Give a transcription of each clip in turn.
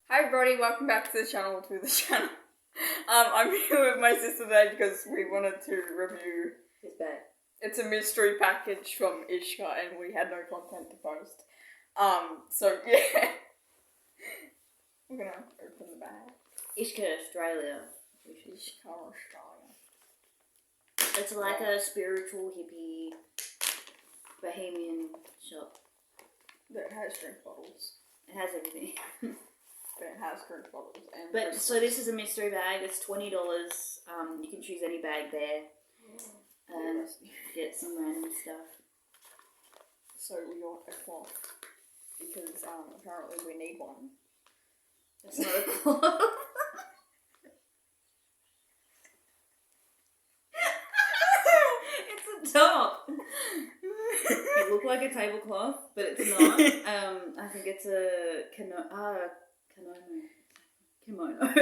Hi everybody, welcome back to the channel, I'm here with my sister today because we wanted to review His bag. It's a mystery package from Ishka and we had no content to post. So yeah. We're gonna open the bag. Ishka, Australia. Ishka, Australia. It's like a spiritual hippie bohemian shop. That has drink bottles. It has everything. It has drink bottles and But so this is a mystery bag. It's $20. You can choose any bag there and get some random stuff. So we got a cloth because apparently we need one. It's not a cloth. It's a top. It looked like a tablecloth, but it's not. I think it's a kimono. Kimono.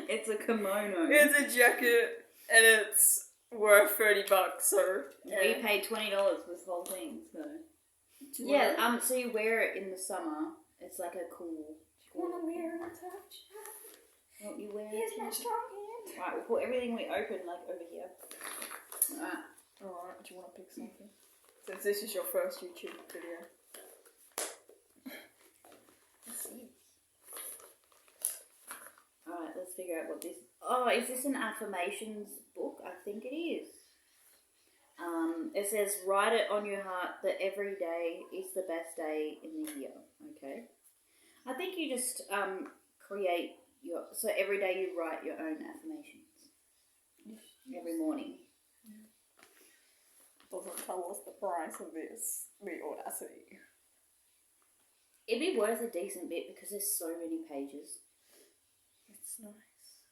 It's a kimono. It's a jacket and it's worth $30, so yeah. We paid $20 for this whole thing, so yeah. So you wear it in the summer. It's like a cool. You wanna wear it and touch? What you wear? Here's my strong hand. Right, we'll put everything we open like over here. Alright, do you want to pick something? Since this is your first YouTube video. Let's see. Alright, let's figure out what this... Oh, is this an affirmations book? I think it is. It says, write it on your heart that every day is the best day in the year. Okay. I think you just create your... So every day you write your own affirmations. Every morning. Doesn't tell us the price of this. The audacity. It'd be worth a decent bit because there's so many pages. It's nice.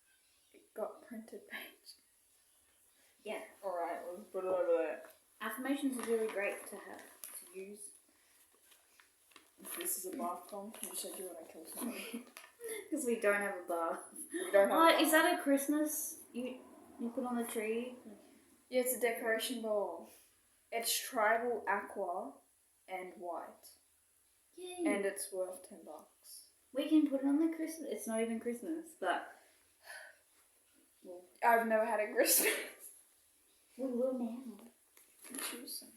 It got printed page. Yeah. Alright, let's put it over there. Affirmations are really great to have, to use. If this is a bath bomb, you said you want to kill somebody. Because we don't have a bath. We don't have a bath. Is that a Christmas you put on the tree? Yeah, it's a decoration ball. It's tribal aqua and white. Yay. And it's worth $10. We can put it on the Christmas. It's not even Christmas, but I've never had a Christmas. We will now. Choose some.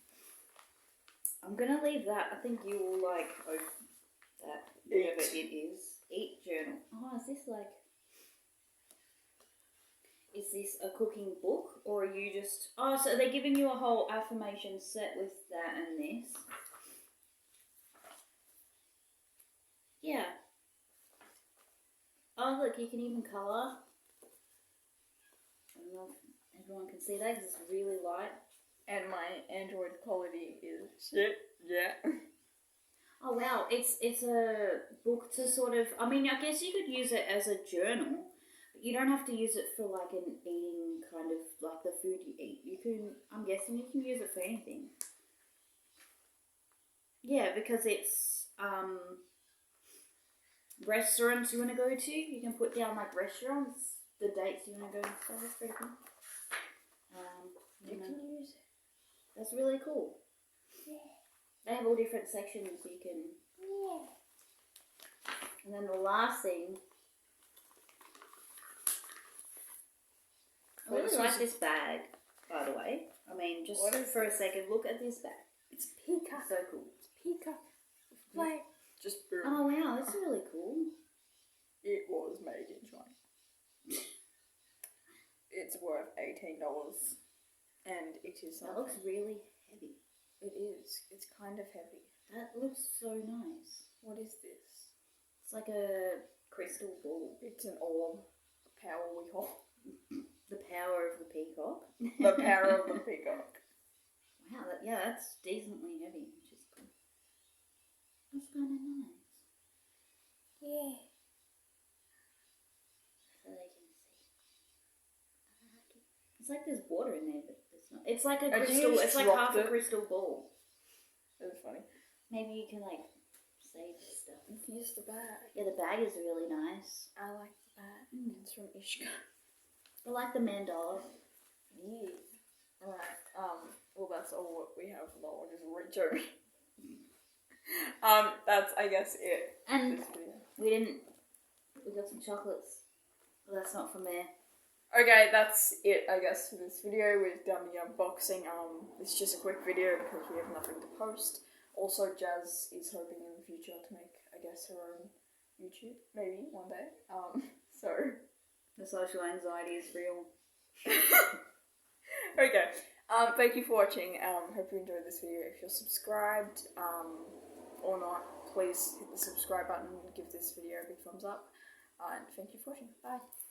I'm gonna leave that. I think you will like that. Whatever it is. Eat journal. Oh, is this like? Is this a cooking book or are you just? Oh, so they're giving you a whole affirmation set with that and this. Yeah. Oh, look, you can even colour. I don't know if everyone can see that because it's really light. And my Android quality is shit. Yeah. Oh wow, it's a book to sort of. I mean, I guess you could use it as a journal, but you don't have to use it for like an eating kind of like the food you eat. You can. I'm guessing you can use it for anything. Yeah, because it's restaurants you want to go to. You can put down like restaurants, the dates you want to go to. So that's pretty cool. You can use it. That's really cool. Yeah. They have all different sections you can. Yeah. And then the last thing. I really like this bag, by the way. I mean, just for a second, look at this bag. It's peacock. So cool. It's peacock. Like, just boom. Oh wow, that's really cool. It was made in China. It's worth $18. And it is something. That looks really heavy. It is. It's kind of heavy. That looks so nice. What is this? It's like a crystal ball. It's an orb. Power we hold. The power of the peacock. The power of the peacock. Wow, that's decently heavy, which is cool. That's kind of nice. Yeah. So they can see. I like it. It's like there's water in there, but it's not. It's like a crystal. It's like half a crystal ball. That's funny. Maybe you can like save stuff. Use the bag. Yeah, the bag is really nice. I like the bag. It's from Ishka. I like the mandala. Yeah. Alright. Well, that's all what we have. I'll just reach over. That's, I guess, it. And This video. we got some chocolates. Well, that's not from there. Okay, that's it, I guess, for this video. We've done the unboxing. It's just a quick video because we have nothing to post. Also, Jazz is hoping in the future to make, I guess, her own YouTube, maybe one day. So The social anxiety is real. okay. Thank you for watching. Hope you enjoyed this video. If you're subscribed, or not, please hit the subscribe button and give this video a big thumbs up. And thank you for watching. Bye.